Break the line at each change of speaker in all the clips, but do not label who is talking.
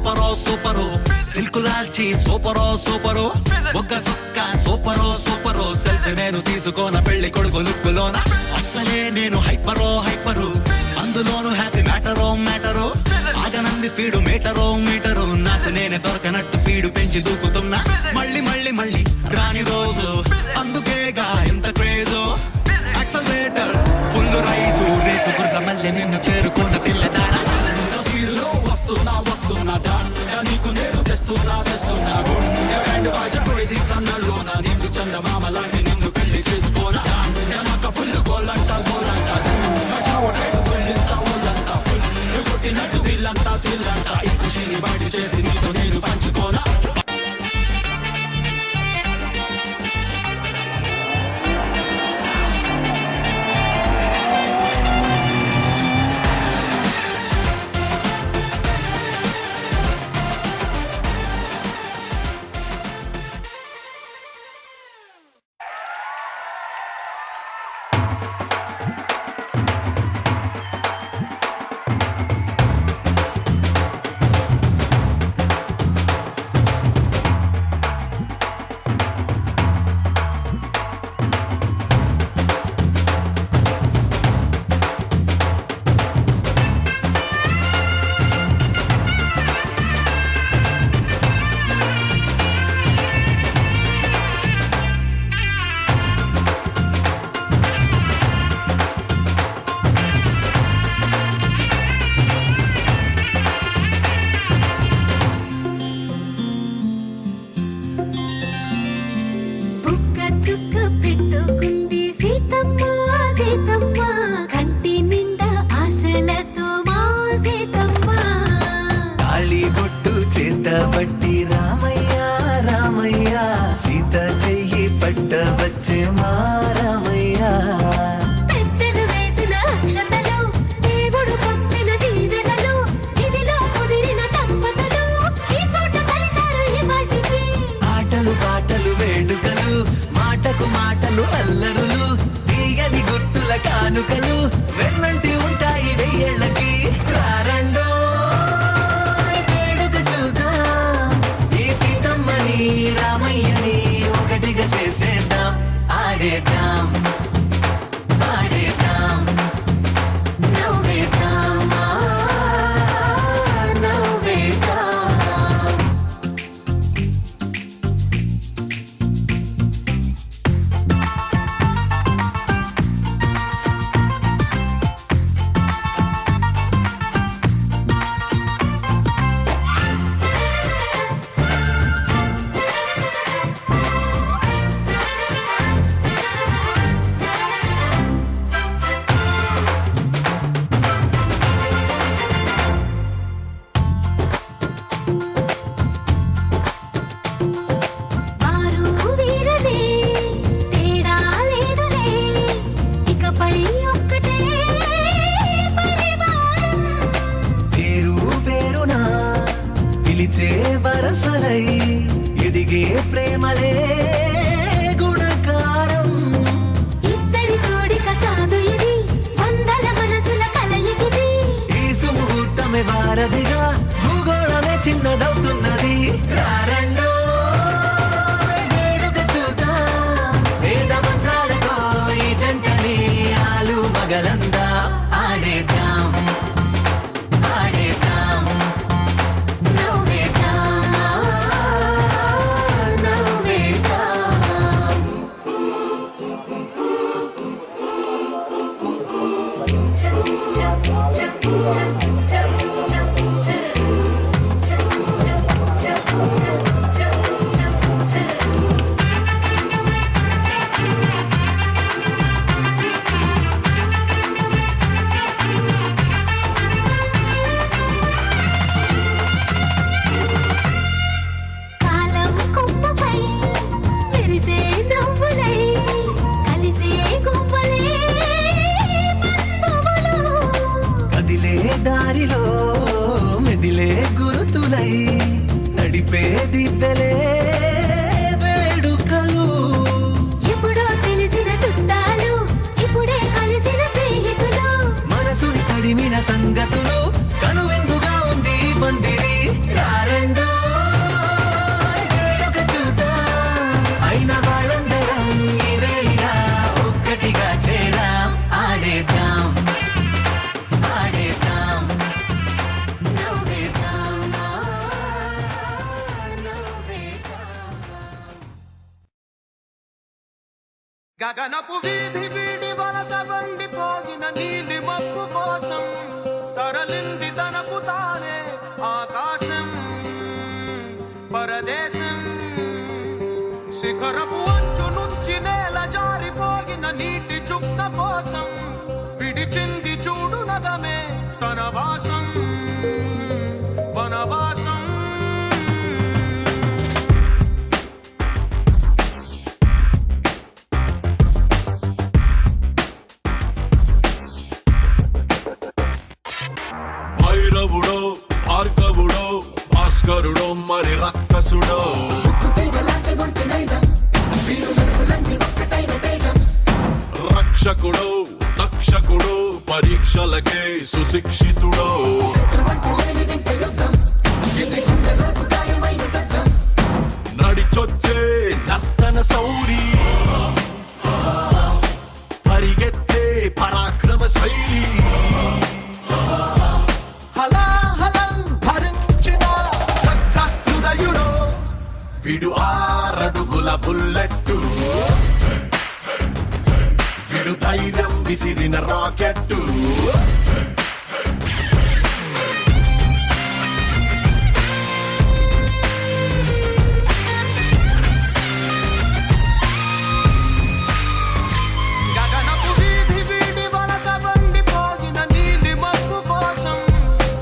సూపరో సూపరో silk లాల్చి సూపరో సూపరో ఒక్క సొక్క సూపరో సూపరో selfie నేను తీసుకోన పెళ్లి కొడుకు లుక్కులోన అస్సలే నేను హైపరో హైపరు అందులోను హ్యాపీ మ్యాటరో మ్యాటరో ఆగనంది స్పీడు మీటరో మీటరు నాకు నేనే దొరకనట్టు స్పీడు పెంచి దూకుతున్నా మళ్ళీ మళ్ళీ మళ్ళీ రాని రోజు అందుకేగా ఎంత క్రేజో యాక్సలరేటర్ ఫుల్ రైజు రేసు గుర్ర మళ్ళీ నిన్ను చేరుకున్న పిల్లదారా స్పీడ్లో వస్తున్నా వస్తున్నా దండ నీకు నేను తెస్తున్నా తెస్తున్నా గుండె బ్యాండ్ బాజా క్రేజీ సన్నల్లోనా నిన్ను చందమామ లాంటి నిన్ను పెళ్లి చేసుకోనా దండ నాకు ఫుల్ గోలంట గోలంట ఫుల్ కొట్టినట్టు దిల్లంతా దిల్లంట ఈ ఖుషిని బయట చేసి నీతో నేను పంచుకోనా
పట్టి రామయ్య రామయ్య సీత చెయ్యి పట్ట వచ్చే మా రామయ్య
పెద్దలు వేసిన అక్షతలు దేవుడు పంపిన దీవెనలు ఇవిలో కుదిరిన దంపతులు ఈ చోట కలిసారు ఈ వాటికి
ఆటలు పాటలు వేడుకలు మాటకు మాటలు అల్లరులు తీయని గుర్తుల కానుకలు వెన్నంటి ఉంటాయి వెయ్యేళ్ళకి రారండో రామయ్యని ఒకటిగా చేసేద్దాం ఆడేద్దాం ఆడేద్దాం నవ్వేద్దాం నవ్వేద్దాం వరసలై ఎదిగే ప్రేమలే గుణకారం
ఇద్దరి కోడిక కాదు ఇది వందల మనసుల కలయికిది
ఈ సుముహూర్తమే వారధిగా భూగోళమే చిన్నదవుతున్నది రారండో వేడుక చూద్దాం వేద మంత్రాలతో ఈ జంటని ఆలు మగలందా ఆడేద్దాం ఆడేద్దాం దారిలో మెదిలే గురుతులై నడిపే దిబ్బెలే వేడుకలు
ఎప్పుడో తెలిసిన చుట్టాలు ఇప్పుడే కలిసిన స్నేహితులు
మనసుని తడిమిన సంగతులు కనువిందుగా ఉంది పందిరి
గగనపు వీధి వీడి వలస వండిపోగిన నీలి మబ్బు కోసం తరలింది తనకు తానే ఆకాశం పరదేశం శిఖరపు అంచు నుంచి నేల జారిపోగిన నీటి చుక్క కోసం విడిచింది చూడు నగమే తన వాసం వనవాసం
భైరవుడో భార్గవుడో భాస్కరుడో మరి రక్కసుడో రక్షకుడో తక్షకుడో పరీక్షలకే సుశిక్షితుడో నడిచొచ్చే నర్తన సౌరి పరిగెత్తే పరాక్రమ శైలి హలాహలం భరించిన హృదయుడో విడు ఆరడుగుల బుల్లెట్టు విడు ధైర్యం విసిరిన రాకెట్టు
గగనపు వీధి వీడి వలస వండిపోగిన నీలి మబ్బు కోసం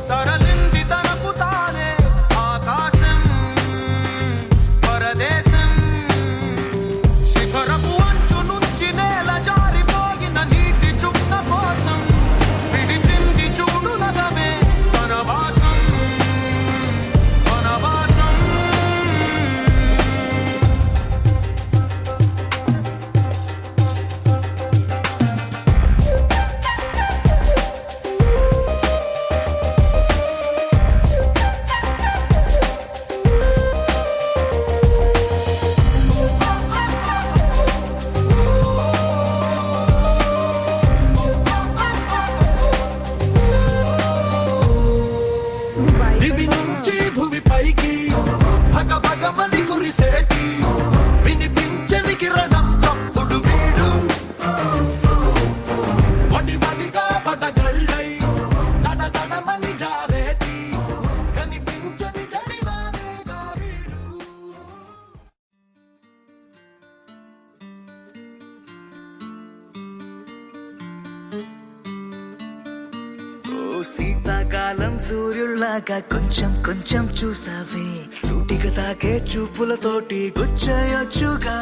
తరలింది తనకు తానే ఆకాశం పరదేశం శిఖరపు అంచు నుంచి నేల జారిపోగిన నీటి చుక్క కోసం విడిచింది చూడు నగమే తన వాసం వనవాసం
దివి నుంచి భూమి పైకి భగ భగమని కురిసేటి వినిపించని కిరణం చప్పుడు వీడు వడి వడిగా పడగళ్ళై తడ తడమని జారేటి కనిపించని జడివానేగా వీడు
ఓ శీతాకాలం సూర్యుల్లాగా కొంచెం కొంచెం చూస్తావే సూటిగా తాకే చూపులతోటి గుచ్చయొచ్చుగా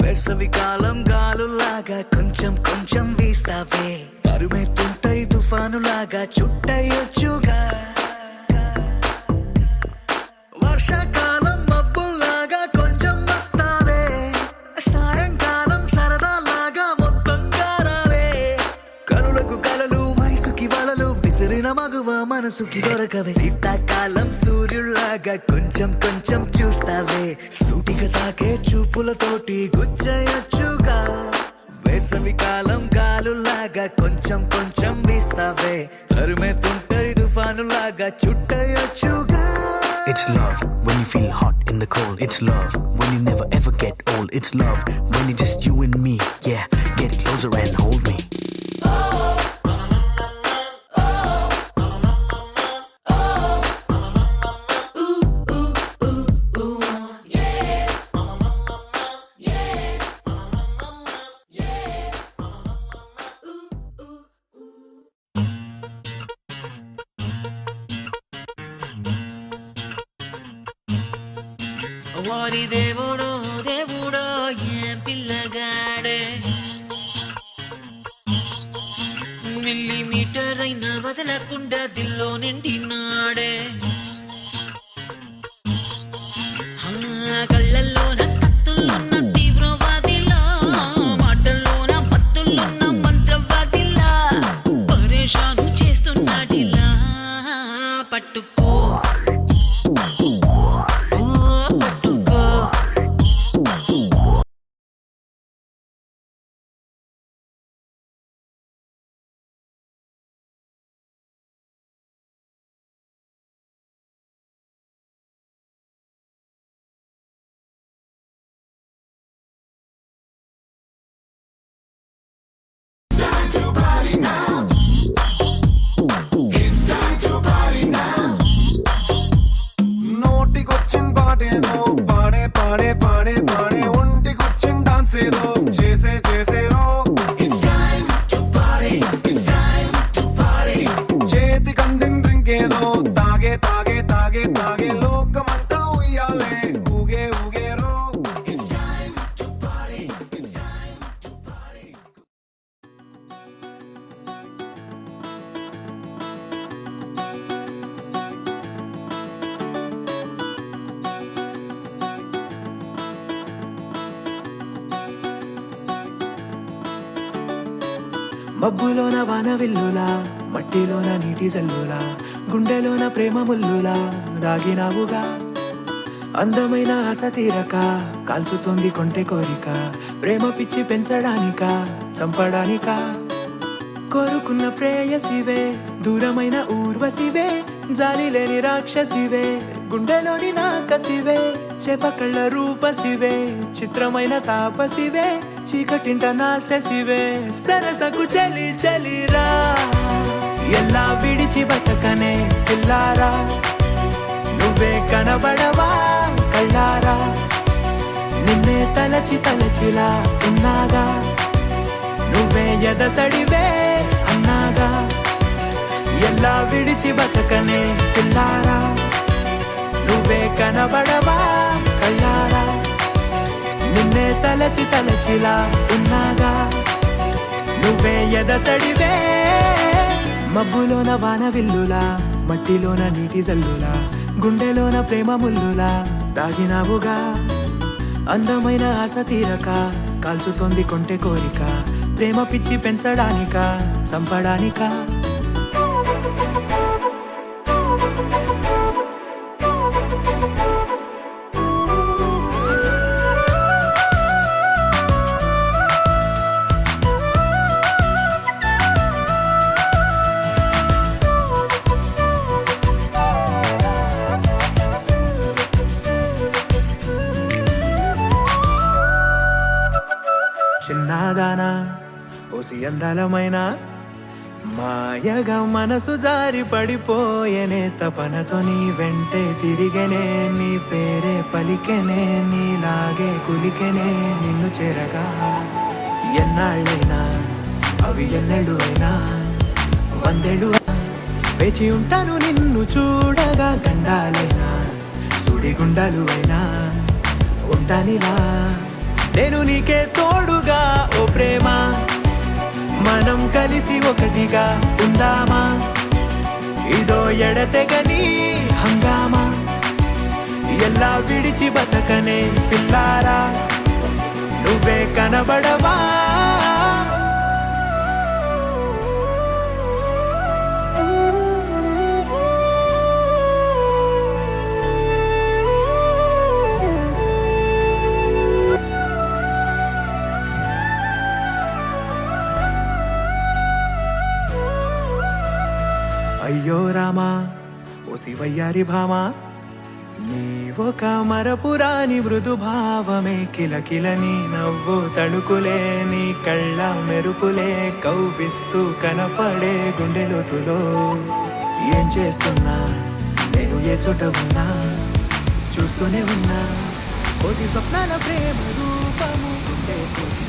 వేసవి కాలం గాలులాగా కొంచెం కొంచెం వీస్తావే తరుమెత్తుంటరి తుఫానులాగా చుట్టయొచ్చుగా వర్షాకాలం మబ్బుల్లాగా కొంచెం వస్తావే సాయంకాలం సరదాలాగా మొత్తంగా రావే కనులకు కలలు వయసుకి వలలు విసిరిన మగువ మనసుకి దొరకవే శీతాకాలం సూర్యుల్లాగా కొంచెం కొంచెం చూస్తావే సూటిగా తాకే చూపులతోటి గుచ్చయొచ్చుగా వేసవి కాలం గాలులాగా కొంచెం కొంచెం వీస్తావే తరుమెత్తుంటరి తుఫానులాగా చుట్టయొచ్చుగా.
It's love when you feel hot in the cold. It's love when you never ever get old. It's love when it's just you and me. Yeah, get closer and hold me.
వారి దేవుడో దేవుడో ఏం పిల్లగాడే millimetre అయినా వదలకుండా దిల్లో నిండినాడే కళ్ళల్లోన కత్తుల్లోన తీవ్రవాదిలా మాటల్లోన పత్తుల్లోన మంత్రవాదిలా పరేషాను చేస్తున్నాడిలా పట్టుకో
చేసే చేసేరో చేతి కందిన drink ఏదో తాగే తాగే తాగే తాగే లోకమంతా ఉయ్యాలే ఊగే ఊగేరో
మబ్బులోన వాన విల్లులా మట్టిలోన నీటి జల్లులా గుండెలోన ప్రేమ ముల్లులా దాగినావుగా అందమైన ఆశ తీరక కాల్చుతుంది కొంటె కోరిక ప్రేమ పిచ్చి పెంచడానిక చంపడానిక కోరుకున్న ప్రేయసివే దూరమైన ఊర్వశివే జాలి లేని రాక్షసివే గుండెలోని నాకసివే చేపకళ్ళ రూపసివే చిత్రమైన తాపసివే చీకటింట నాశసివే సరసకు చలి చలిరా ఎలా విడిచి బతకనే పిల్లారా నువ్వే కనబడవా కళ్ళారా నిన్నే తలచి తలచిలా ఉన్నాగా నువ్వే ఎదసడివే అన్నాగా ఎలా విడిచి బతకనే పిల్లారా నువ్వే కనబడవా కళ్ళారా నిన్నే తలచి తలచిలా ఉన్నాగా నువ్వే ఎదసడివే మబ్బులోన వాన విల్లులా మట్టిలోన నీటి జల్లులా గుండెలోన ప్రేమ ముల్లులా దాగినావుగా అందమైన ఆశ తీరక కాల్చుతోంది కొంటె కోరిక ప్రేమ పిచ్చి పెంచడానిక చంపడానిక చిన్నదానా ఓసి అందలమైన మాయగా మనసు జారి పడిపోయేనే తపనతో నీ వెంటే తిరిగనే నీ పేరే పలికెనే నీలాగే కులికెనే నిన్ను చేరగా ఎన్నాళ్ళైనా అవి ఎన్నెళ్ళు అయినా వందేళ్ళు వేచి ఉంటాను నిన్ను చూడగా గండాలైనా సుడిగుండాలు అయినా ఉంటానిలా నేను నీకే తోడుగా ఓ ప్రేమ మనం కలిసి ఒకటిగా ఉందామా ఇదో ఎడతెగని హంగామా ఎలా విడిచి బతకనే పిల్లారా నువ్వే కనబడవా అయ్యో రామా ఓ శివయ్యారి భామా నీవొక మరపురాని మృదు భావమే కిలకిలని నవ్వు తడుకులే నీ కళ్ళ మెరుపులే కవ్విస్తూ కనపడే గుండెలోతులో ఏం చేస్తున్నా నేను ఏ చోట ఉన్నా చూస్తూనే ఉన్నా కోటి స్వప్నాల ప్రేమ రూపము గుండె కోసి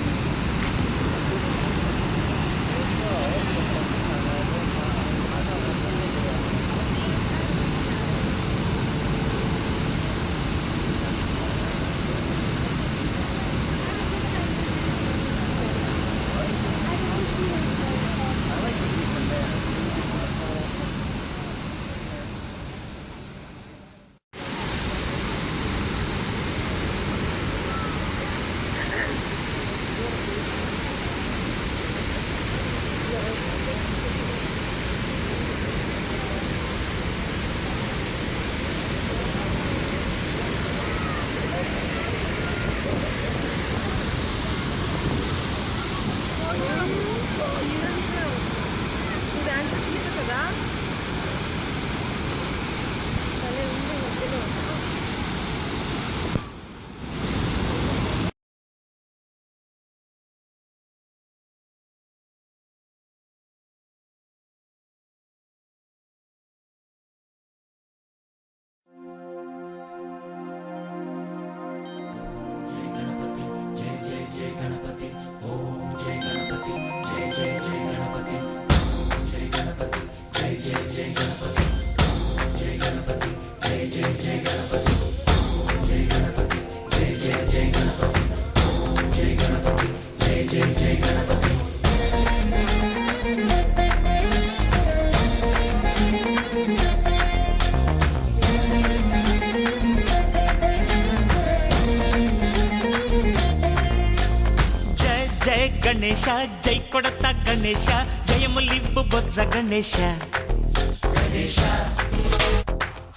గణేశ జై కొడత గణేశ జయములివ్వు బొజ్జ గణేశ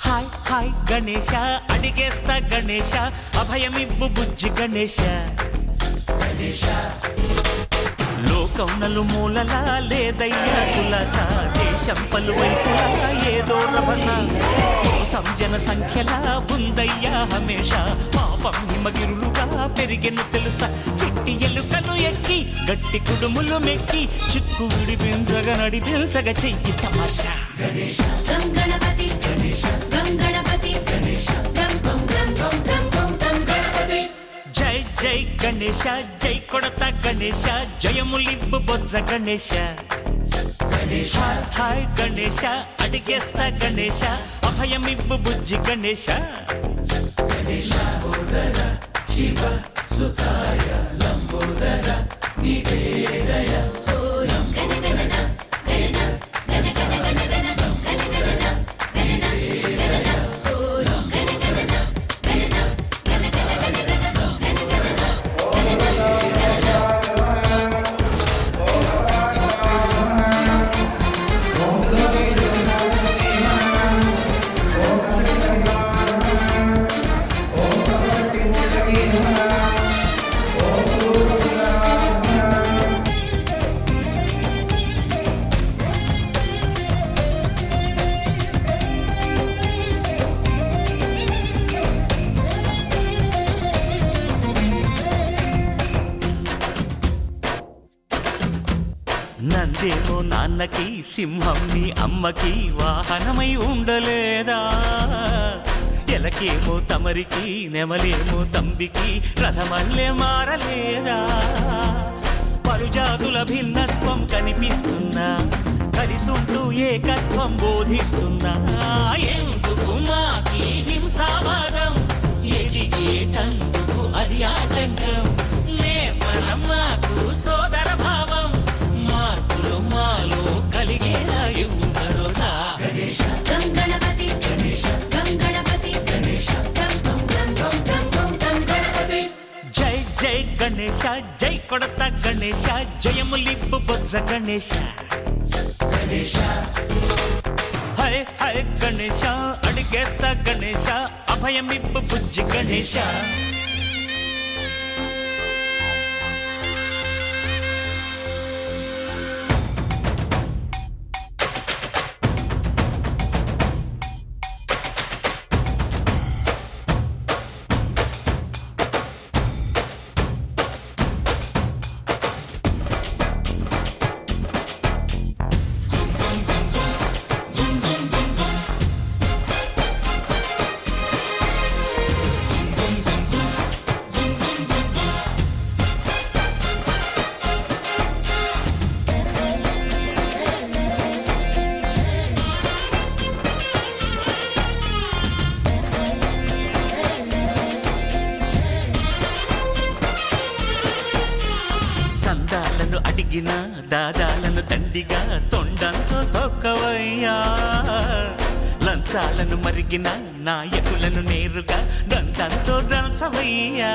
హాయ్ హాయ్ గణేశ అడిగేస్తా గణేశ అభయమివ్వు బుజ్జి గణేశ లోకం నలుమూలలా లేదయ్యా కులాస దేశం పలువైపులా ఏదో రభస మోసం జన సంఖ్యలా ఉందయ్యా హమేష పాపం హిమగిరులుగా పెరిగెను తెలుసా చిట్టి ఎలుకలు ఎక్కి గట్టి కుడుములు మెక్కి చిక్కు విడిపించగా నడిపించగ చెయ్యి తమాషా
గం గణపతి గం గణపతి గం గం గం గం గం గం గం గణపతి
జై జై గణేశ జై కొడత గణేశ జయములివ్వు బొజ్జ గణేశ హాయ్ గణేశ అడిగేస్తా గణేశ అభయమివ్వు బుజ్జి గణేశ నందేమో నాన్నకి సింహం నీ అమ్మకి వాహనమై ఉండలేదా ఎలకేమో తమరికి నెమలేమో తంబికి రథమల్లే మారలేదా పరుజాతుల భిన్నత్వం కనిపిస్తున్నా కలిసుంటూ ఏకత్వం బోధిస్తున్నా ఎందుకు మాకి హింసావాదం ఎదిగేటందుకు అది ఆటంకం నేపరం మాకు సోదర భావం మార్పులు మాలో కలిగేలా ఇవ్వు భరోసా
గం గణపతి గం గణపతి గం గం గం గం గం గం గం గణపతి
జై జై గణేశ జై కొడత గణేశ జయములివ్వు బొజ్జ గణేశ హై హై గణేశ అడిగేస్తా గణేశ అభయమివ్వు బుజ్జి గణేశ సందాలను అడిగిన దాదాలను దండిగా తొండంతో తొక్కవయ్యా లంచాలను మరిగిన నాయకులను నేరుగా దంతంతో దంచవయ్యా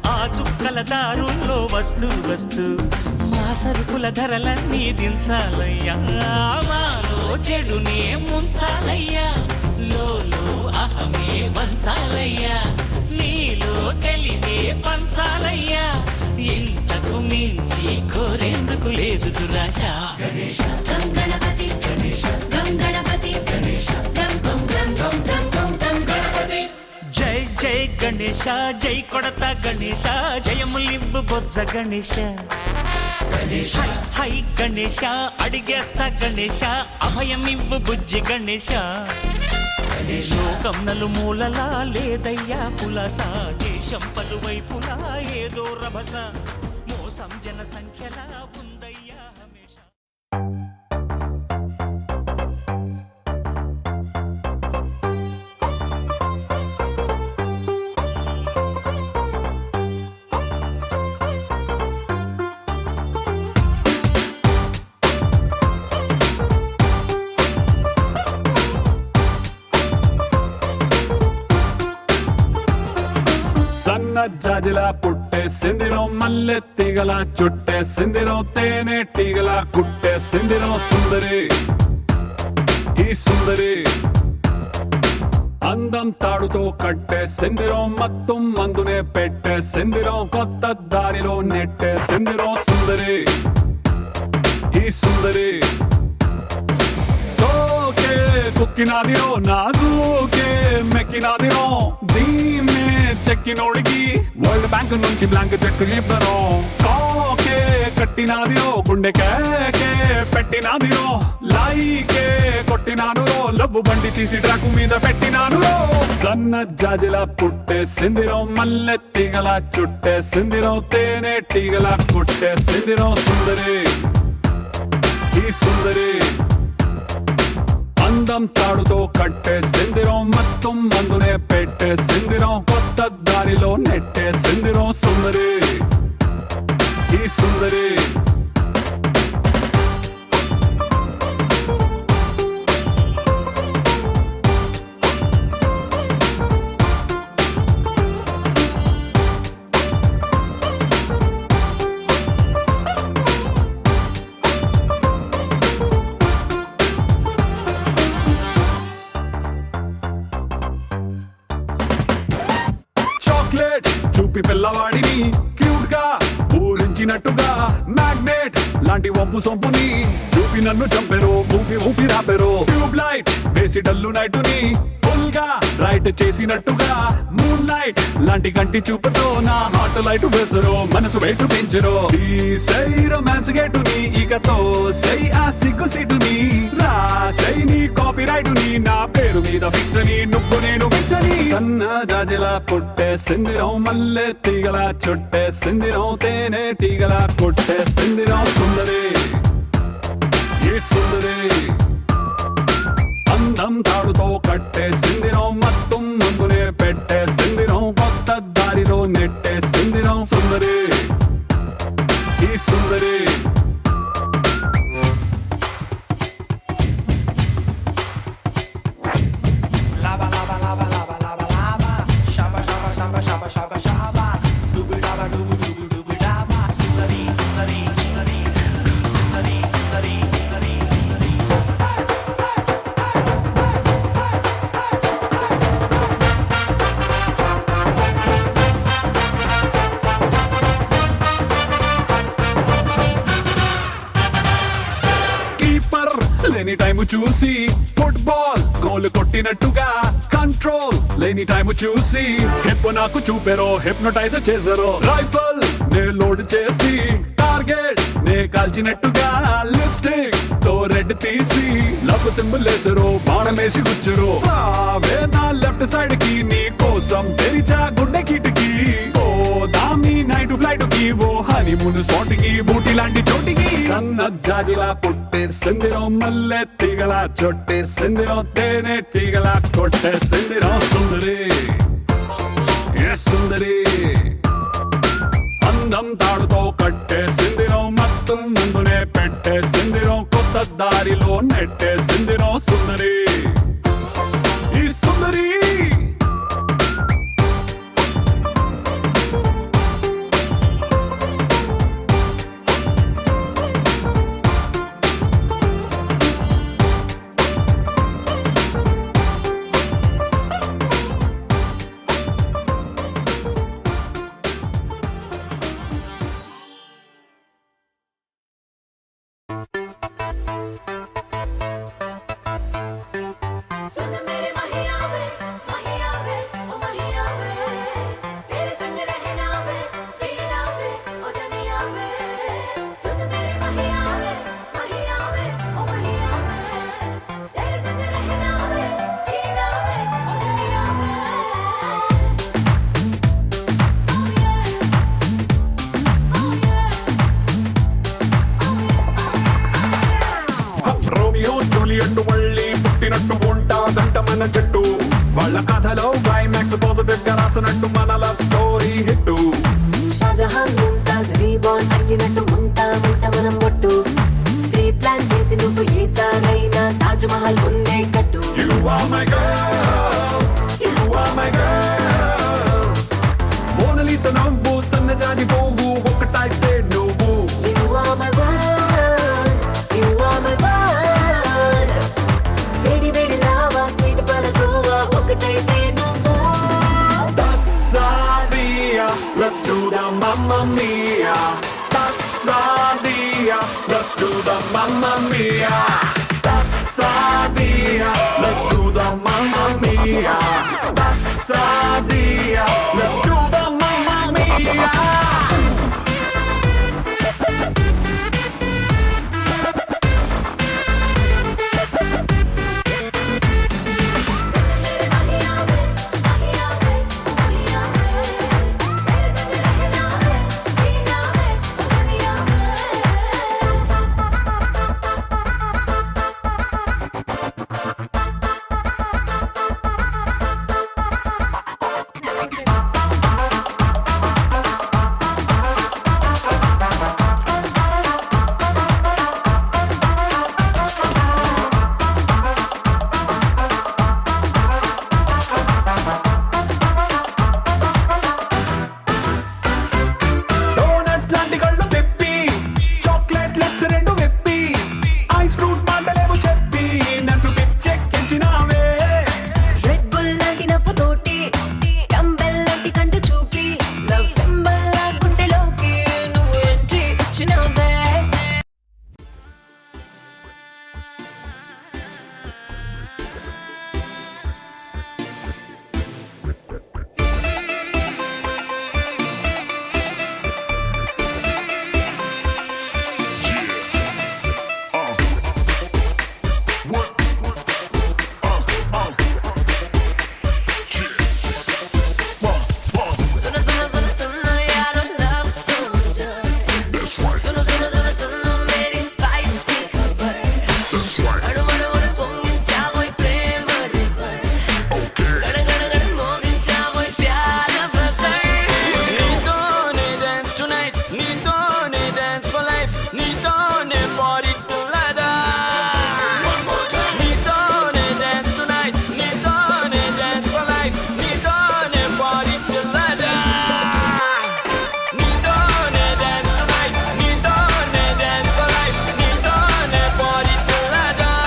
ఆ చుక్కల దారుల్లో వస్తూ వస్తూ మా సరుకుల ధరలన్నీ దించాలయ్యా మాలో చెడునే ముంచాలయ్యా లోలో అహమే వంచాలయ్యా నీలో తెలివే పంచాలయ్యా ఇంతకు మించి కోరేందుకు లేదు దురాశ
గం గణపతి గం గణపతి గం గం గం గం గం గం గం గణపతి
జై జై గణేశ జై కొడత గణేశ జయములివ్వు బొజ్జ గణేశ హై హై గణేశ అడిగేస్తా గణేశ అభయమివ్వు బుజ్జి గణేశ లోకం నలుమూలలా లేదయ్యా పులస దేశం పలువైపులా ఏదో రభస మోసం జన సంఖ్యలా ఉందయ్యా హమేష
సన్న జాజిలా పుట్ట పట్టేసిందిరో మల్లె తీగల చుట్టేసిందిరో తేనె తీగల కుట్టేసిందిరో సుందరి ఈ సుందరి అందం తాడుతో కట్టేసిందిరో మత్తం మందునే పెట్టేసిందిరో కొత్త దారిలో నెట్టేసిందిరో సుందరి ఈ సుందరి సోకే కుక్కినాదిరో నాజూకే మెక్కినాదిరో దీన్నే చెక్కినోడికి వరల్డ్ బ్యాంక్ నుంచి బ్లాంక్ చెక్ ఇవ్వరో కాకే కట్టినాదిరో గుండె కేకే పెట్టినాదిరో లైకే కొట్టినాను లవ్వు బండి తీసి ట్రాకు మీద పెట్టినాను సన్న జాజిలా పుట్టేసిందిరో మల్లె తీగల చుట్టేసిందిరో తేనె తీగల కుట్టేసిందిరో సుందరి ఈ సుందరి అందం తాడుతో కట్టేసిందిరో మొత్తం మందునే పెట్టేసిందిరో కొత్త దారిలో నెట్టేసిందిరో సుందరి ఈ సుందరి చాక్లెట్ చూపి పిల్లవాడిని క్యూట్ గా ఊరించినట్టుగా మ్యాగ్నెట్ లాంటి వంపు సొంపుని చూపి నన్ను చంపెరు ఊపి ఊపి రాపెరు ట్యూబ్ లైట్ వేసి డల్లు నైటుని ఫుల్ గా రైట్ చేసినట్టుగా మూన్ లైట్ లాంటి కంటి చూపుతో నా హార్ట్ లైట్ వేసరు మనసు వెయిట్ పెంచరు సై రొమాన్స్ గేటుని ఇకతో సై ఆ సిగ్గు సీటుని రాసై నీ కాపీ రైటుని నా పేరు మీద ఫిక్స్ అని నువ్వు నేను ఫిక్స్ అని సన్న జాజిలా పుట్టేసిందిరో మల్లె తీగల చుట్టేసిందిరో తేనె తీగల కొట్టేసిందిరో సుందరి ఈ సుందరి అందం తాడుతో కట్టేసిందిరో మొత్తం ముందునే పెట్టేసిందిరో కొత్త దారిలో నెట్టేసిందిరో సుందరి ఈ సుందరి లేని టైము చూసి ఫుట్బాల్ గోల్ కొట్టినట్టుగా కంట్రోల్ లేని టైము చూసి హిప్ నాకు చూపెరో హిప్నోటైజ్ చేసారో రైఫల్ నే లోడ్ చేసి టార్గెట్ నే కాల్చినట్టుగా లిప్స్టిక్ తో రెడ్ తీసి లవ్ సింబల్ వేసారో బాణమేసి గుచ్చరు రావే నా లెఫ్ట్ సైడ్ కి నీ కోసం తెరిచా గుండె కిటికి ఓ దామి నైట్ ఫ్లైట్ కి ఓ హనీమూన్ స్పాట్ కి బూటి లాంటి చోటికి సన్న జాజిలా పుట్టేసిందిరో మల్లె తీగల చుట్టేసిందిరో తేనె తీగల కొట్టేసిందిరో సుందరి ఏ సుందరి అందం తాడుతో కట్టేసిందిరో మొత్తం ముందునే పెట్టేసిందిరో కొత్త దారిలో నెట్టేసిందిరో సుందరి ఈ సుందరి
सुन मेरे महिया वे ओ महिया वे तेरे संग रहना वे जीना वे ओ जनिया वे सुन मेरे महिया वे ओ महिया वे तेरे संग रहना वे जीना वे ओ जनिया वे oh yeah
రోమియో జూలియట్ మళ్ళీ పుట్టినట్టు ఉంటాదంట మన జట్టు వాళ్ళ కథలో క్లైమాక్స్ పాజిటివ్ గా రాసినట్టు మన love story hit
Shahjahan Mumtaz reborn అయ్యినట్టు ఉంటా మనం ఒట్టు ప్రీ ప్లాన్ చేసి నువ్వు ఈసారైనా తాజ్ మహల్ ముందే కట్టు
You are my girl, you are my girl. Mona Lisa సొగసు నవ్వు సన్నజాజి పువ్వు ఒకటైతే నువ్వు
You are my world, you are my world. వేడి వేడి లావా స్వీట్ పలకోవా ఒకటైతే నువ్వు.
Tassadia, let's do the Mamma Mia. Tassadia, let's do the Mamma Mia. Tassadia, let's do the Mamma Mia. Tassadia, let's do the Mamma Mia.
मेरे महिया वे, महिया वे, महिया वे. तेरे संग रहना है, जीना है, ओ दुनिया में.
డోనట్ లాంటి కళ్ళు తిప్పి చాక్లెట్ లెట్స్ రెండు విప్పి ఐస్ ఫ్రూట్ మాటలేమో చెప్పి నన్ను పిచ్చెక్కించినావే
రెడ్ బుల్ లాంటి నవ్వుతోటి డంబెల్ లాంటి కంటి చూపి లవ్ సింబల్ లా గుండెలోకి నువ్వు entry ఇచ్చినావే. Suno suno suno suno यार love soldier. Suno suno suno suno मेरी spicy खबर. अड़ मड़ मड़ పొంగించావో ఈ ప్రేమ river. గడ గడ గడ మోగించావో ఈ ప్యార buzzer.
నీతోనే డాన్స్ టునైట్ నీతోనే డాన్స్ ఫర్ లైఫ్ నీతోనే పార్టీ టుగెదర్ నీతోనే డాన్స్ టునైట్ నీతోనే డాన్స్ ఫర్ లైఫ్ నీతోనే పార్టీ టుగెదర్ నీతోనే డాన్స్ టునైట్ నీతోనే డాన్స్ ఫర్ లైఫ్ నీతోనే పార్టీ టుగెదర్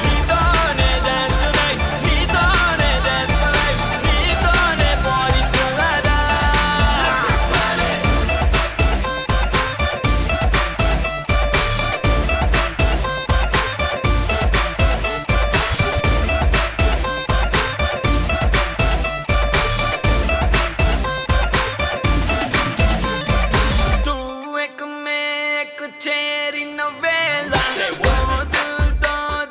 నీతోనే డాన్స్ టునైట్ నీతోనే డాన్స్ ఫర్ లైఫ్ నీతోనే party together Tu ek mein ek cherry novella do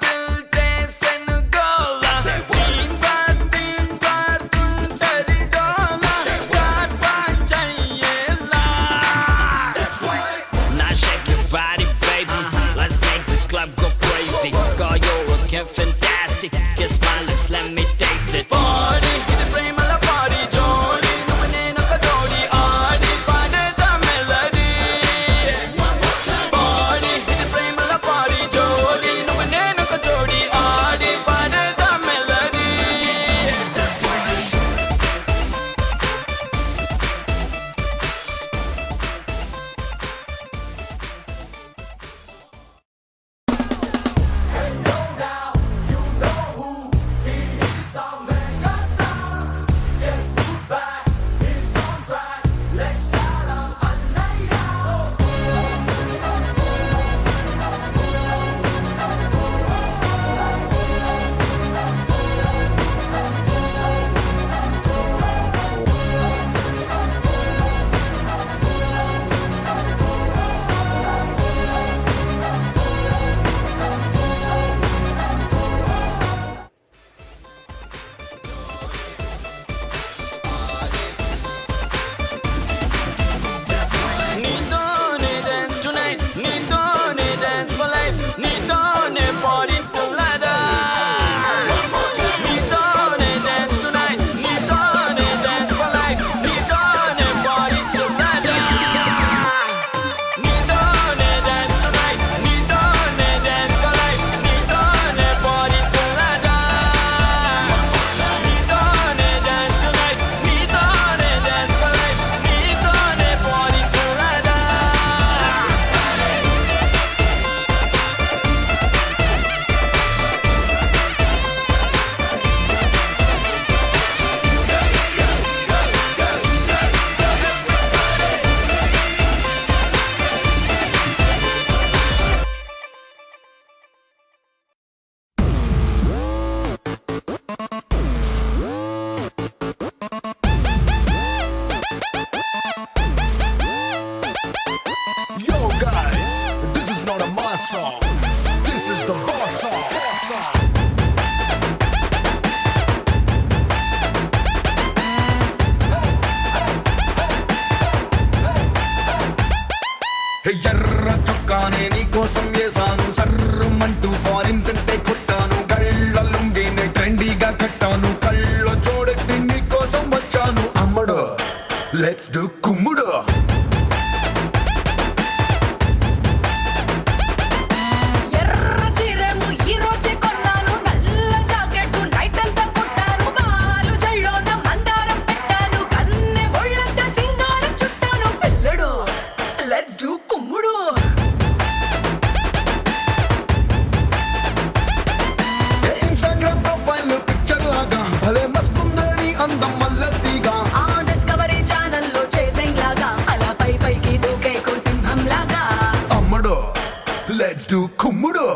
dil jaise nugola din par tum teri dola chaat baat chahiye la Now shake your body baby let's make this club go crazy girl you're looking fantastic kiss my lips let me taste it party ఇది ప్రేమల party jolly నువ్వు నేను ఒక జోడి ఆడి పాడేదా melody party ఇది ప్రేమల party jolly నువ్వు నేను ఒక జోడి ఆడి పాడేదా melody
You know who song. This is the boss song. ఎర్ర చొక్కానే నీ కోసం వేసాను సర్రమంటూ ఫారిన్ సెంటే కొట్టాను గళ్ళ లుంగిని ట్రెండీగా కట్టాను కళ్ళ చూడెట్టి నీ కోసం వచ్చాను అమ్మడు లెట్స్ డు కుమ్ముడు
ఎర్ర చీరేమో ఈ రోజే కొన్నాను నల్ల జాకెట్ నైట్ అంతా కుట్టాను బాలు జల్లోన మందారం పెట్టాను కన్నె ఒళ్ళంతా సింగారం చుట్టాను పిల్లడు లెట్స్ డు కుమ్ముడు
ఇన్స్టాగ్రామ్ ప్రొఫైల్ పిక్చర్ లాగా భలే మస్తుందని అందం మల్లతిగా
ఆ డిస్కవరీ ఛానల్లో చేసింగ్ లాగా అలా పై పైకి దూకేకు సింహం లాగా
అమ్మడు లెట్స్ డు కుమ్ముడు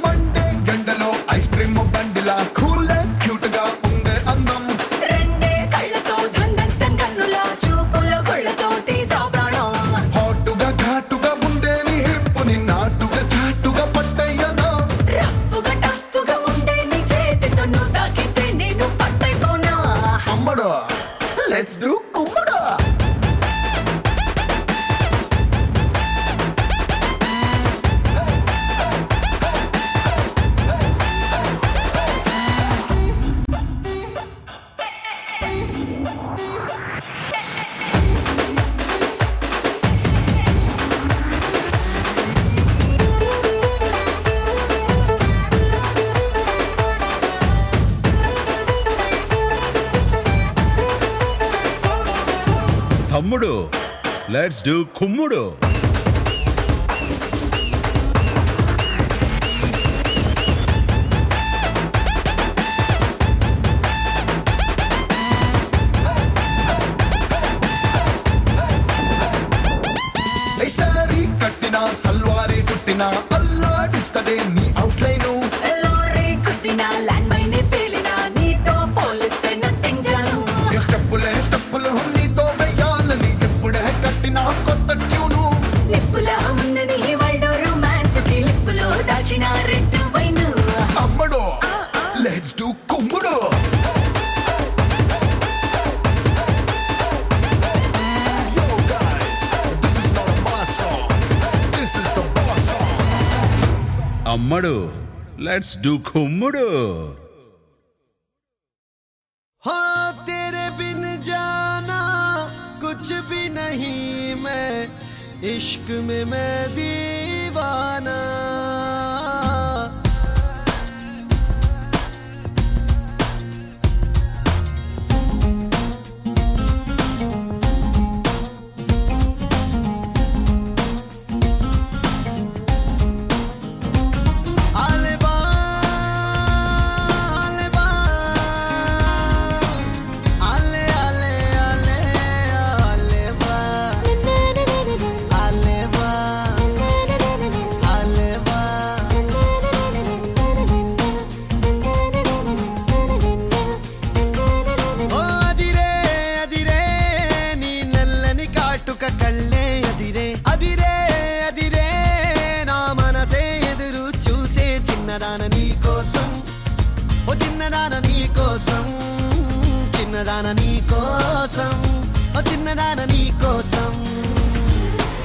మండే గంటలో ఐస్ క్రీమ్ బండిలా కూల్ క్యూట్ గా ఉండే అందం
రెండే కళ్ళతో దండంతం కన్నులా చూపుల కొళ్ళతో తీసా ప్రాణం
హాటుగా ఘాటుగా ఉండే నీ హిప్పుని నాటుగా చాటుగా పట్టయ్యనా
రఫ్ఫుగా టఫ్ఫుగా ఉండే నీ చేతితో నువ్వు తాకితే నేను పట్టైపోనా
అమ్మడు లెట్స్ డు కుమ్ముడు
తమ్ముడు లెట్స్ డూ కుమ్ముడు
సారీ కట్టిన సల్వారీ చుట్టిన అల్లాడిస్తదే నీ అవుట్లైను
లారీ కుట్టినా ల్యాండ్ మైనే పేలినా నీతో పోలిస్తే నథింగ్ జాను
స్టెప్పులు నీతో వెయ్యాలని ఎప్పుడే కట్టిన కొత్త ట్యూను
నిప్పులా ఉన్నది వరల్డ్ రొమాన్స్ కి లిప్పులో దాచిన రెడ్ వైన్
అమ్మడు లెట్స్ డు కుమ్ముడు Yo guys, this is not my song. This is the boss song.
అమ్మడు లెట్స్ డూ కుమ్ముడు
हाँ तेरे बिन जाना कुछ भी नहीं मैं इश्क में मैं दीवाना आले बा आले बा आले आले आले आले बा आले बा आले बा ఓ అదిరే అదిరే నీ నల్లని కాటుక కళ్ళే అదిరే అదిరే అదిరే నా మనసే ఎదురు చూసే చిన్నదాన నీ కోసం ఓ చిన్నదాన నీ కోసం చిన్నదాన నీ కోసం ఓ చిన్నదాన నీ కోసం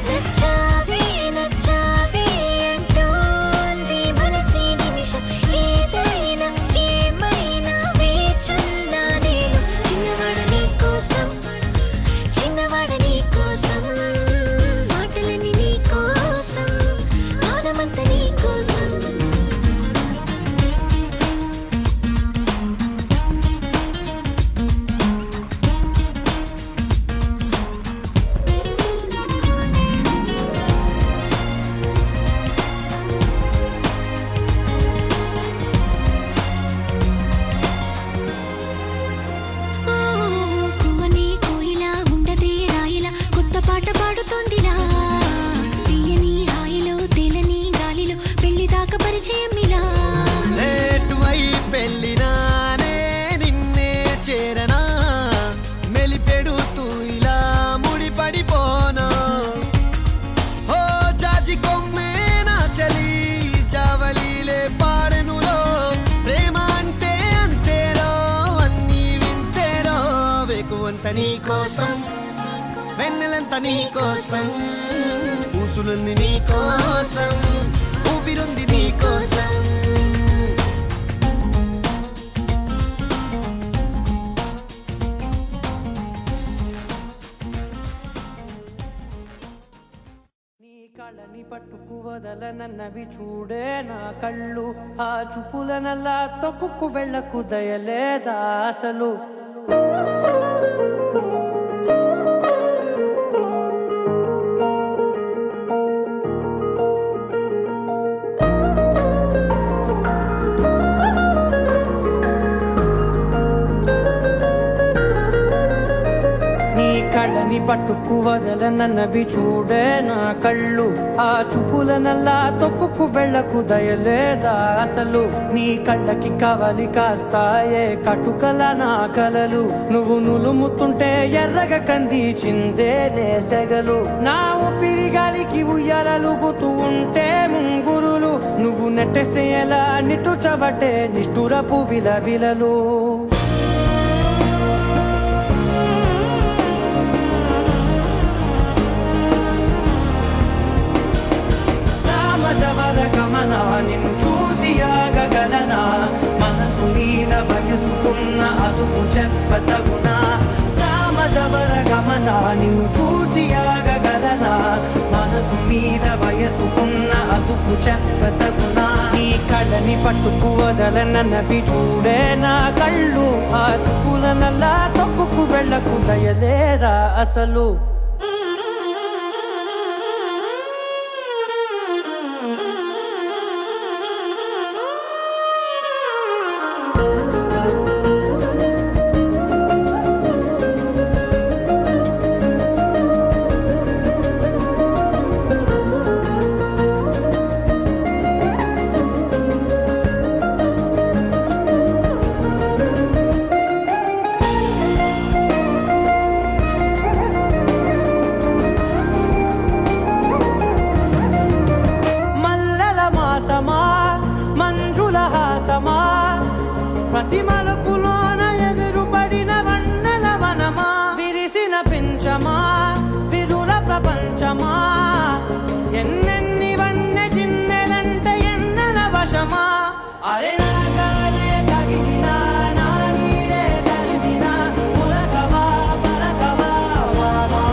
నచ్చావే నచ్చావే అంటోంది మనసే నిమిషం ఏదైనా ఏమైనా వేచున్నా నేను చిన్నవాడ నీ కోసం చిన్నవాడ నీ కోసం మాటలని నీ కోసం మౌనమంత నీ కోసం
నీ కోసం, వెన్నెలంత నీ కోసం, ఊసులుంది నీ కోసం, ఊపిరుంది నీ కోసం.
కళ్ళని పట్టుకు వదలనన్నవి చూడే నా కళ్ళు, ఆ చూపులనల్లా తొక్కుకు వెళ్ళకు దయలేదా అసలు. కళ్ళని పట్టుకు వదలనన్నవి చూడే నా కళ్ళు, ఆ చూపులనల్లా తొక్కుకు వెళ్ళకు దయలేదా అసలు. నీ కళ్ళకి కవలి కాస్తాయే కటుకల నా కలలు, నువ్వు నులుముతుంటే ఎర్రగ కంది చిందే నేసెగలు. నా ఊపిరి గాలికి ఉయ్యాలలుగుతూ ఉంటే ముంగురులు, నువ్వు నెట్టేస్తే ఎలా నిట్టుచబట్టే నిష్ఠురపు విలవిలలు. గమనా నిన్ను చూసి ఆగగలనా, మనసు మీద వయసుకున్న అదుపు చెప్పతగునా. సామజవర గమనా నిన్ను చూసి ఆగగలనా, మనసు మీద వయసుకున్న అదుపు చెప్పతగునా. నీ కళ్ళని పట్టుకు వదలనన్నవి చూడే నా కళ్ళు, ఆ చూపులనల్లా తొక్కుకు వెళ్ళకు దయలేరా అసలు. మంజుల హాసమా, ప్రతి మలుపులోన ఎదురుపడిన వన్నెల వనమా, విరిసిన పించమా విరుల ప్రపంచమా, ఎన్నెన్ని వన్నె చిన్నెలంటే ఎన్నెల వశమా. అరే నాగాలే తగిలినా నా నీడే తరిమినా, ఉలకవా పలకవా వామా,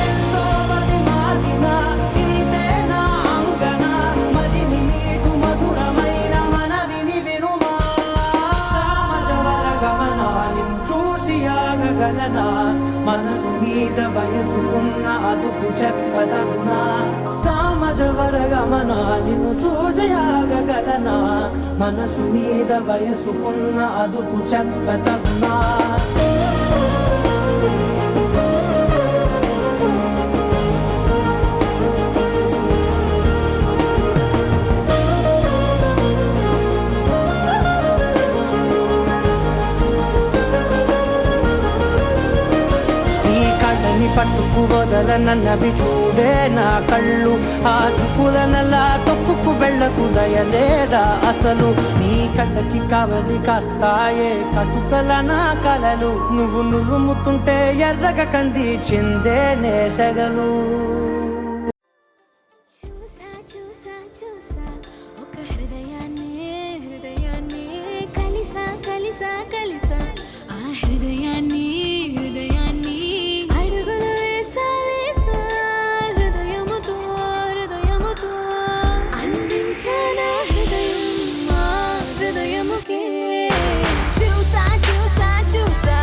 ఎంతో మది మాగినా ఇంతే నా అంగన, మదిని మీటు మధురమైన మనవిని వినుమా. సామజవర గమనా నిన్ను చూసి ఆగగలనా, మనసు మీద వయసుకున్న అదుపు చెప్పదగునా. సామజవర గమనా నిన్ను చూసి ఆగగలనా, మనసు మీద వయసుకున్న అదుపు చెప్పదగునా. పట్టుకు వదలనన్నవి చూడే నా కళ్ళు, ఆ చూపులనల్లా తొక్కుకు వెళ్ళకు దయలేదా అసలు. నీ కళ్ళకి కవలి కాస్తాయే కటుకల నా కలలు, నువ్వు నులుముతుంటే ఎర్రగ కంది చిందే నేసెగలు.
చూసా చూసా చూసా ఒక హృదయాన్ని కలిసా కలిసా కలిసా, ఆ హృదయాన్ని అడుగులు వేసా వేసా, హృదయముతో అందించానా హృదయం మా హృదయముకే. చూసా చూసా చూసా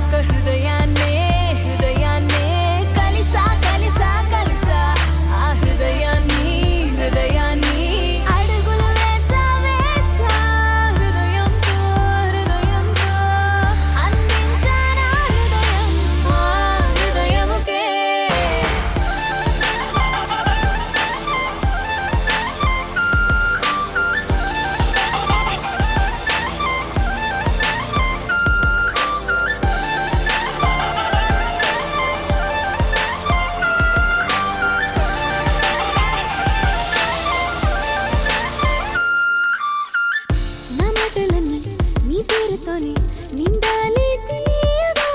ఒక హృదయాన్నే కలిసా కలిసా కలిసా, ఆ హృదయాన్ని అడుగులు వేసా వేసా, హృదయంతో అందించానా హృదయం మా హృదయముకే. నా మాటలన్నీ నీ పేరుతోనే నిండాలి తీయగా,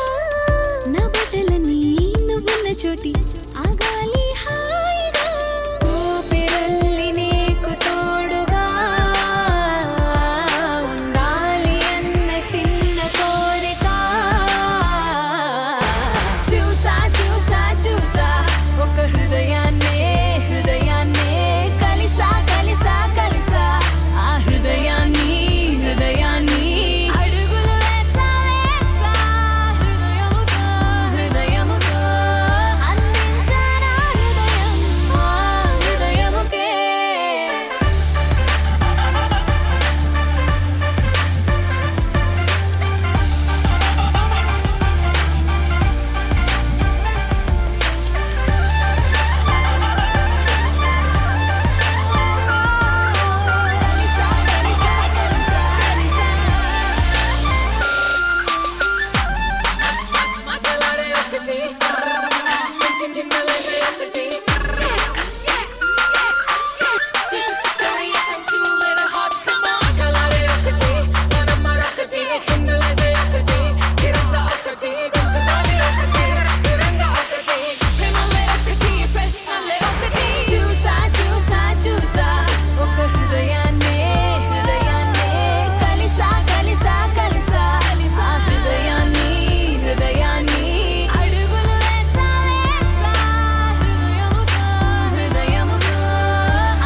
చోటి ఆగాలి హాయిగా ఊపిరల్లి నీకు తోడుగా ఉండాలి అన్న చిన్న కోరిక చూసా చూసా చూసా ఒక హృదయాన్నే కలిసా కలిసా కలిసా ఆ హృదయాన్ని అడుగులు వేసా వేసా హృదయముతో అందించానా హృదయం ఆ హృదయముకే కలిసా కలిసా మాటలాడే ఒకటి చిన్నలేసే ఒకటి This is the story of them two little hearts. Come on, మాటలాడే ఒకటి మనం మరొకటి చిన్నలేసే ఒకటి స్థిరంగా ఒకటి గుర్తుగానే ఒకటి స్థిరంగా ఒకటి ప్రేమలే ఒకటి ప్రశ్నలే ఒకటి చూసా చూసా చూసా ఒక హృదయాన్నే కలిసా కలిసా కలిసా ఆ హృదయాన్ని అడుగులు వేసా వేసా హృదయముతో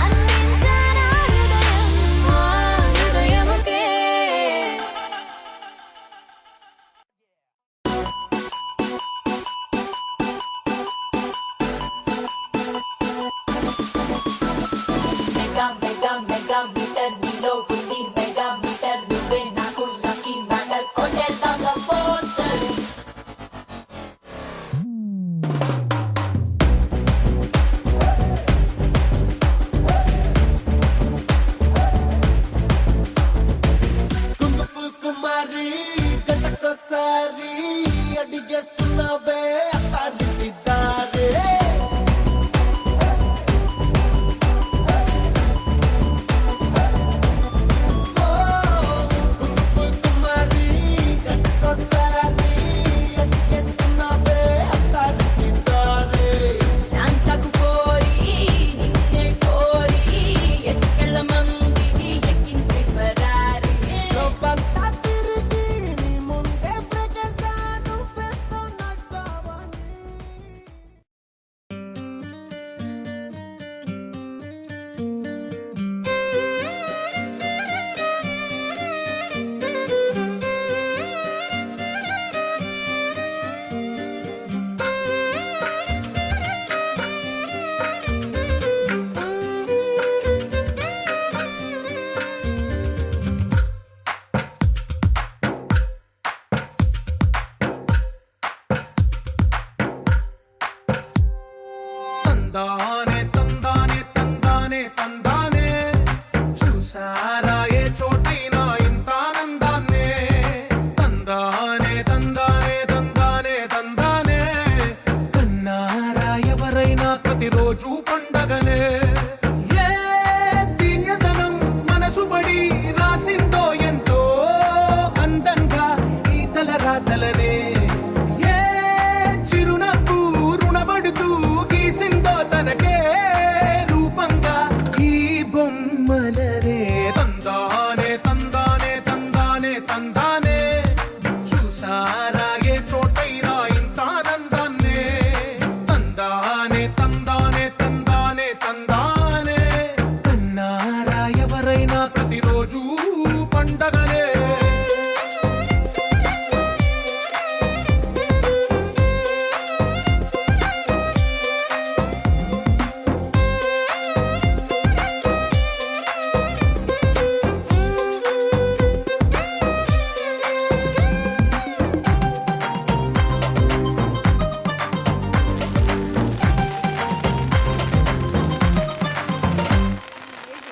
అందించానా హృదయం ఆ హృదయముకే మెగా మీటర్ నీలో ఫుల్లీ మెగా మీటర్ నువ్వే నాకు లక్కీ మ్యాటర్ కొట్టేద్దాం పోస్టర్
కుమారి గంటకోసారి అడిగేస్తున్నావే అత్తారింటి దారే కుమారి గంటకోసారి అడిగేస్తున్నావే అత్తారింటి దారే
నాంచకు కోరి నిన్నే కోరి ఎక్కల మందిని ఎక్కించి పరారి
లోపంతా తిరిగి నీ ముందే ప్రగసాను పెద్ద నచ్చావని
తందానే తందానే తందానే తందానే చూసారా ఏ చోటైనా ఇంత ఆనందాన్నే తందానే తందానే తందానే తందానే కన్నారా ఎవరైనా ప్రతిరోజు పండగనే ఏ తీయదనం మనసు పడి రాసిందో ఎంతో అందంగా ఈ తల రాతలనే ఏ చిరునవ్వు రుణపడుతూ గీసిందో తనకే రూపంగా ఈ బొమ్మలనే తందానే తందానే తందానే తందానే చూసారా ఏ చోటైనా ఇంత ఆనందాన్నే తందానే తందానే తందానే తందానే కన్నారా ఎవరైనా ప్రతిరోజు పండగనే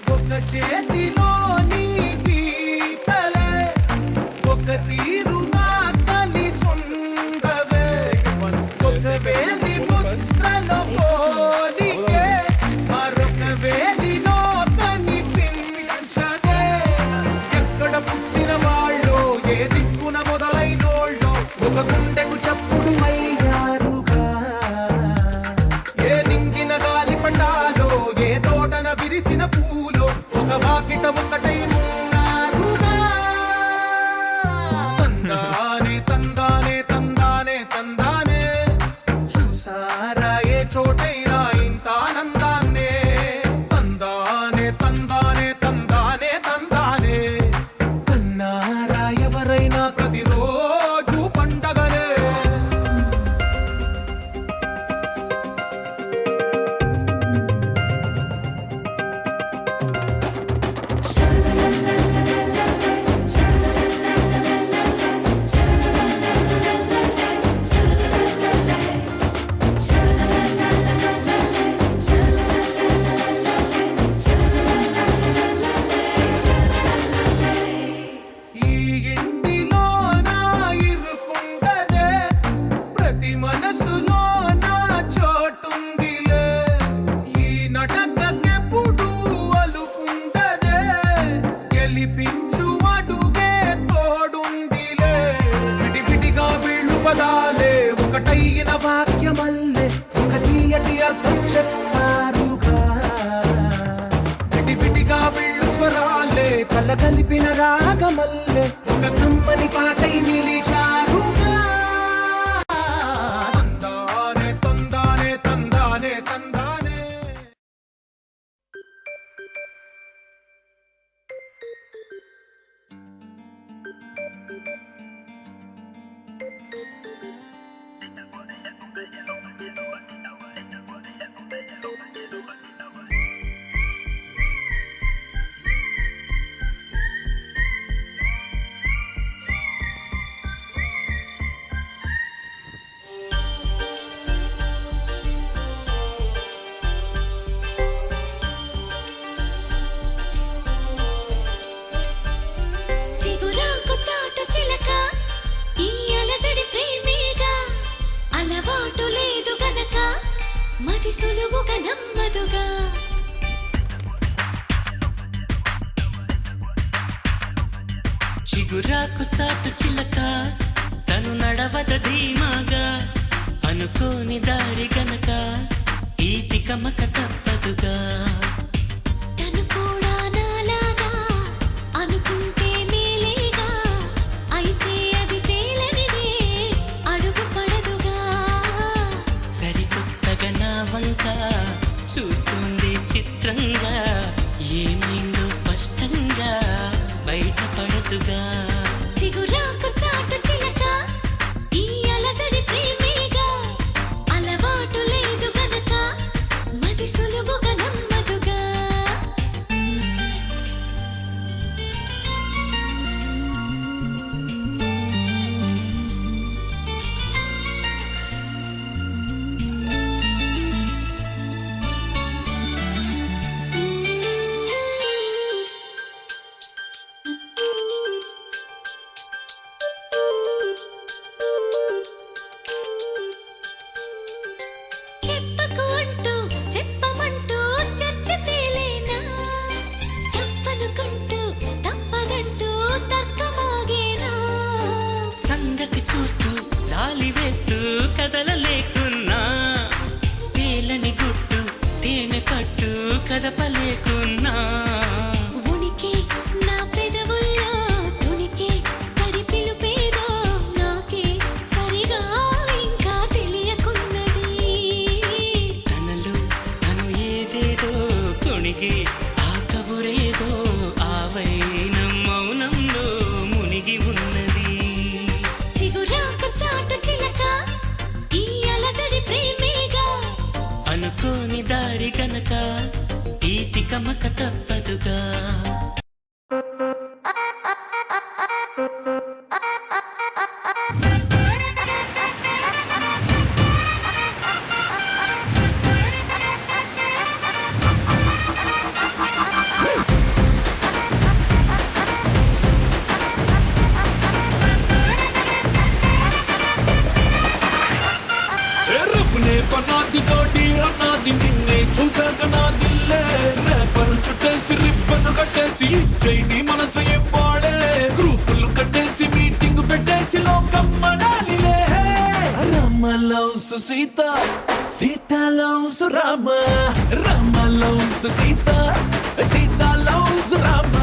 ఒక చేతిలో నీ పీతలే వచ్చు అడుగే తోడుందిలే విడివిడిగా వీళ్ళు పదాలే ఒకటైన వాక్యమల్లే ఒక తీయటి అర్థం చెప్పారుగా విడివిడిగా వీళ్ళు స్వరాలే కల కలిపిన రాగమల్లే ఒక కమ్మని పాటై నిలిచారుగా తందానే తందానే తందానే తందానే
చిగురాకు చాటు చిలక ఈ అలజడి ప్రేమేగా అలవాటు లేదు గనక మది సులువుగా నమ్మదుగా
చిగురాకు చాటు చిలక తను నడవద ధీమాగా అనుకోని దారి గనక ఈ తికమక తప్పదుగా
తను కూడా నాలాగా అనుకుంటే మేలేగా అయితే అది తేలనిదే అడుగు పడదుగా
సరికొత్తగా నా వంక చూస్తుంది చిత్రంగా ఏమైందో స్పష్టంగా బయటపడదుగా
చిగురాకు చాటు చిలక ఈ అలజడి ప్రేమేగా అలవాటు లేదు గనక మది సులువుగా నమ్మదుగా చెప్పకు అంటూ చెప్పమంటూ చర్చ తేలేనా తప్పనుకుంటూ తప్పదంటూ తర్కమాగేనా
సంగతి చూస్తూ జాలి వేస్తూ కదలలేకున్నా తేలని గుట్టు తేనె పట్టు కదపలేకున్నా
ఉనికి నా పెదవుల్లో తునికి తడి పిలుపేదో నాకే సరిగా ఇంకా తెలియకున్నది
తనలో తను ఏదేదో కొణిగి ఆ కబురేదో ఆవైన మౌనంలో మునిగి ఉన్నది
చిగురాకు చాటు చిలక ఈ అలజడి ప్రేమేగా
అనుకోని దారి గనక ఈ తికమక తప్పదుగా
రబ్బునే పనాది తోటి అన్నాది నిన్నే చూసాక నా దిల్లే రేపరు చుట్టేసి రిబ్బను కట్టేసి చైని మనసు ఇవ్వాడే గ్రూపులు కట్టేసి మీటింగ్ పెట్టేసి లోకం మనాలిలే Rama loves Sita Sita loves Rama Rama loves Sita Sita loves Rama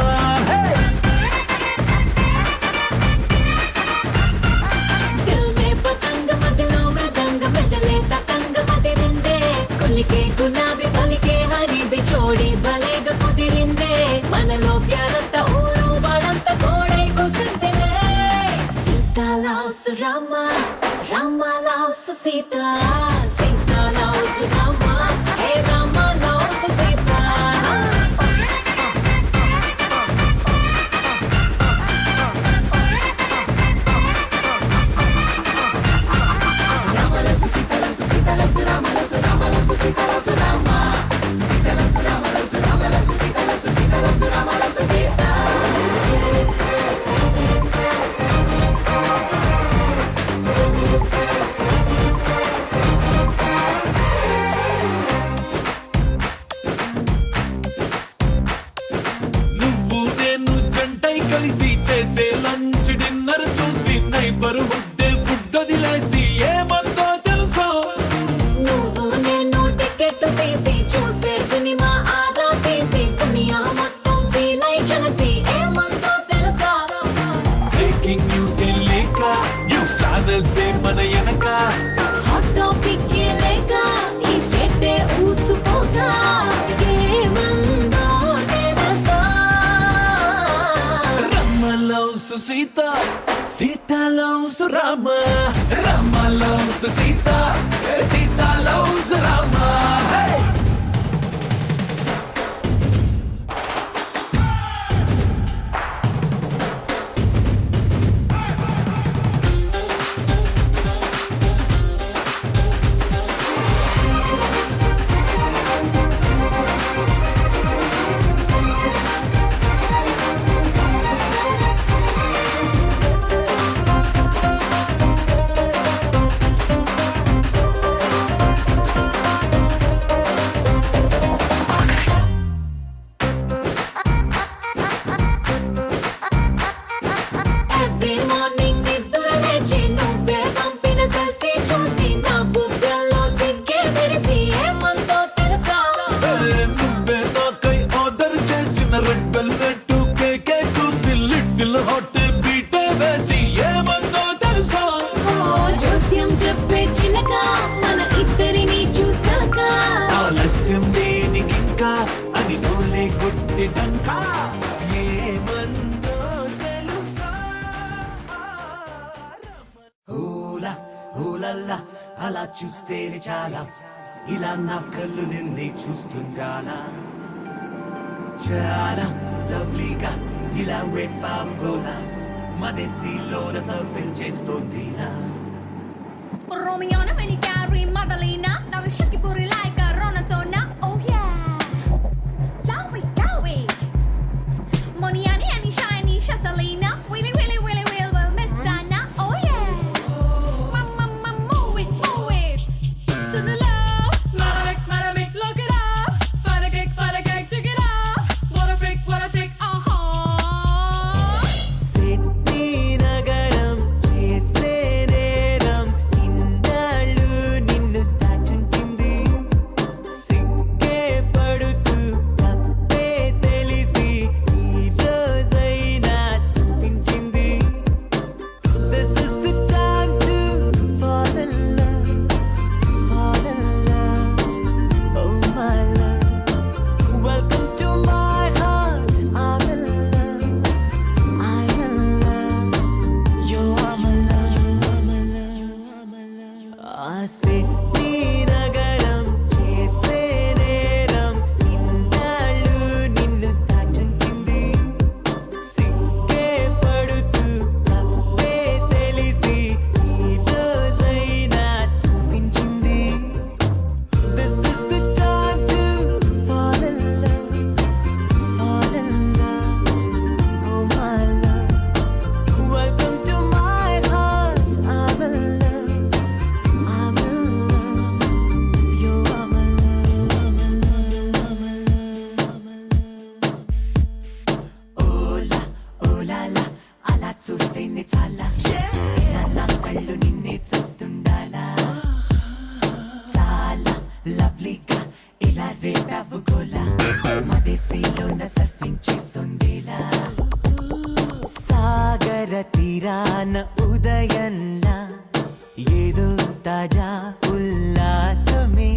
దిల్ మే పతంగ మదిలో మృదంగ మెదలే తతంగ మదిరిందే కొలికే గులాబీ పలికే హరి బిచోడి భలేగా కుదిరిందే మనలో ప్యారంత ఊరు వాడంత కోడై కుసిందిలే Sita loves Rama Rama loves Sita Sita loves Rama hey Rama loves Sita
కలిసి చేసే లంచ్ డిన్నర్ చూసి నైబర్ హుడ్ ఫుడ్ వదిలేసి ఏమందో తెలుసా
నువ్వు నేను టికెట్ తీసి చూసే సినిమా ఆదా తీసి దునియా మొత్తం ఫీల్ అయి కలిసి ఏమందో తెలుసా
బ్రేకింగ్ న్యూస్ లేక న్యూస్ ఛానల్స్ మన వెనక
హాట్ టాపిక్ లేక ఈ స్టేట్ ఊసుకోగా ఏమందో తెలుసా
రమ్మ loves Sita Sita loves Rama Rama loves Sita Sita loves Rama
every morning నిద్ర లేచి నువ్వే పంపిన సెల్ఫీ చూసి నా బుగ్గల్లో సిగ్గే మెరిసి ఏమందో తెలుసా
నువ్వే నాకై ఆర్డర్ చేసిన రెడ్ వెల్వెట్ కేకే చూసి లిటిల్ హాట్ బీటే వేసి ఏమందో తెలుసా
జోస్యం చెప్పే చిలక మన ఇద్దరిని చూసాక
ఆలస్యం దేనికింకా అని నోలే కొట్టిడంకా ఏమందో తెలుసా
హూలా హూలల్లా అలా చూస్తే చాలా ఇలా నా కళ్ళు నిన్నే చూస్తుండాలా చాలా లవ్లీగా ఇలా రేపావుకోలా మదేశీలోన surfing చేస్తోందిలా
Romiona when you carry Madalena now you shake your booty like a Ronasona oh yeah love it Moniani and shiny Shasalina Willy will Metsana oh yeah mama move it so the love Madamic look it up fight a cake check it up what a freak
Sydney నగరం చేసే నేరం ఇన్నాళ్ళు నిన్ను దాచుంచింది సిగ్గే పడుతూ తప్పే తెలిసి ఈ రోజైనా చూపించింది This is the time to fall in love oh my love welcome to my heart I'm in love you are my love ఆ సిడ్నీ నగరం చేసే నేరం ఇన్నాళ్ళు నిన్ను దాచుంచింది సిగ్గే పడుతూ తప్పే తెలిసి ఈ రోజైనా చూపించింది This is the time to fall in love oh my love welcome to my heart I'm in love you are my
Ola oh la la అలా చూస్తేనే చాలా ఇలా నా కళ్ళు నిన్నే చూస్తుండాలా చాలా లవ్లీగా ఇలా రేపావుకోలా మదేశీలోన సర్ఫింగ్ చేస్తుందిలా
సాగర తీరాన ఉదయంలా ఏదో తాజా ఉల్లాసమే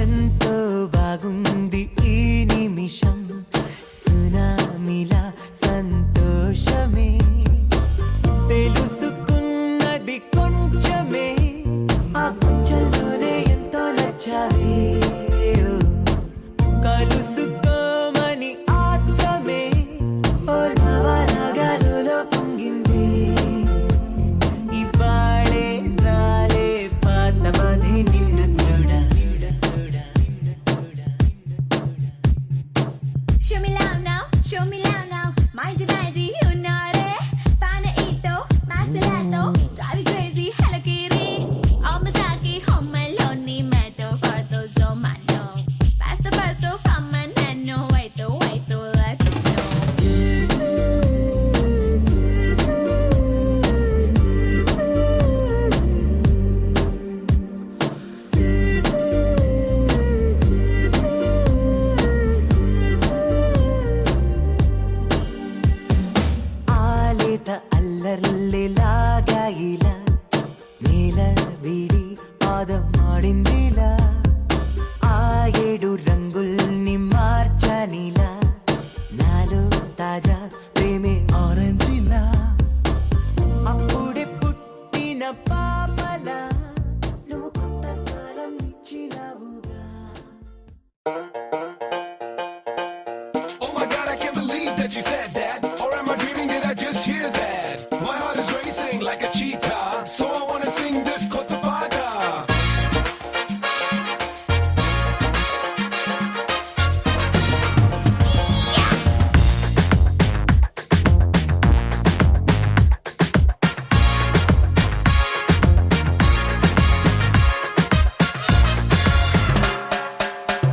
ఎంతో బాగుంది ఈ నిమిషం సునామిలా సంతోషమే ప్రేమే ఆరెంజిలా అప్పుడే పుట్టిన పాపలా నువ్వు కొత్త కాలం ఇచ్చినావుగా.
Oh my god, I can't believe that you said that. Or am I dreaming? Did I just hear that? My heart is racing like a cheetah, so I wanna sing this Kotapada.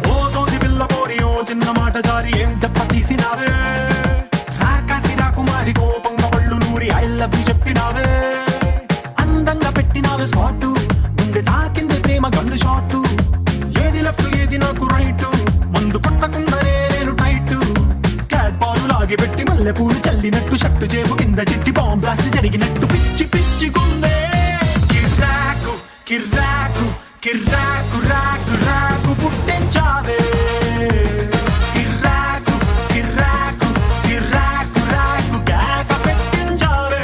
ఓ సోది పిల్ల పోరి ఓ చిన్న మాట జారి ఏం దెబ్బ తీసినావే రాకాసి రాకుమారి కోపంగా పళ్ళు నూరి ఐ లవ్ యు చెప్పినావే అందంగా పెట్టినావే స్పాటు గుండె తాకింది ప్రేమ గన్ను షాటు ఏది లెఫ్ట్ ఏది నాకు రైట్ మందు కొట్టకుండానే నేను టైట్ క్యాట్ పాలు లాగి పెట్టి మల్లె పూలు చల్లినట్టు షట్టు జేబు కింద చిట్టి బాంబ్ బ్లాస్ట్ జరిగినట్టు పిచ్చి పిచ్చి గుండె కిర్రాకు కిర్రాకు కిర్రాకు రాకు రాకు పుట్టించావే కిర్రాకు కిర్రాకు కిర్రాకు రాకు కేక పెట్టించావే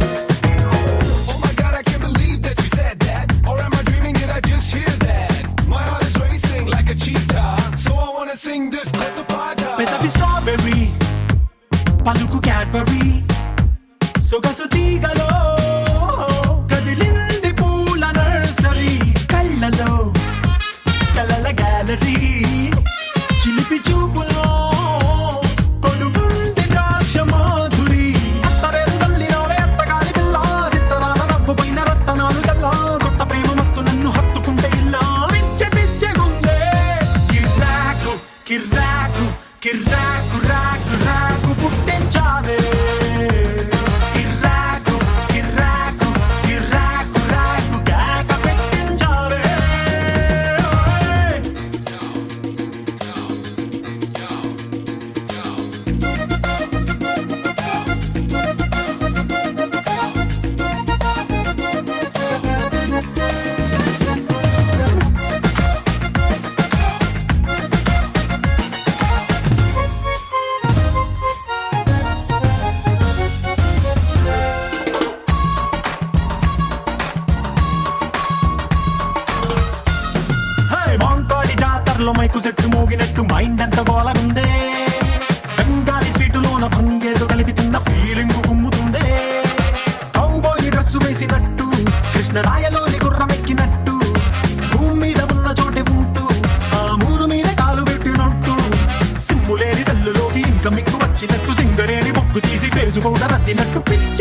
Oh my god, I can't believe that you said that. Or am I dreaming? Did I just hear that? My heart is racing like a cheetah, so I wanna sing this Kotapada.
పెదవి strawberry పలుకు Cadbury సొగసు తీగలో కదిలింది పూల nursery కళ్ళలో కలల gallery చిలిపి చూపులో కొనుగుంది ద్రాక్ష మాధురి అత్తరేదు తల్లినోవే అత్తగారి పిల్ల సిత్తరాల రవ్వు పైన రత్తనాలు చల్ల కొత్త ప్రేమ మత్తు నన్ను హత్తుకుంటే ఇల్లా పిచ్చే పిచ్చే గుండె కిర్రాకు కిర్రాకు కిర్రాకు రాకు రాకు పుట్టించావే కిర్రాకు కిర్రాకు కిర్రాకు రాకు కేక పెట్టించావే మాంకాడి జాతరలో మైకు సెట్టు మోగినట్టు మైండ్ అంత గోలగుందే బెంగాలీ స్వీటులోన భంగేదో కలిపితున్న ఫీలింగ్ గుమ్ముతుందే కౌబాయ్ డ్రెస్సు వేసినట్టు కృష్ణరాయలోని గుర్రమెక్కినట్టు భూమి మీద ఉన్న చోటే ఉంటూ ఆ మూడు మీద కాలు పెట్టినట్టు సిమ్ములేని సెల్లులోకి ఇన్కమింగ్ వచ్చినట్టు సింగరేణి బొగ్గు తీసి ఫేసు పౌడర్ అద్దినట్టు పిచ్చ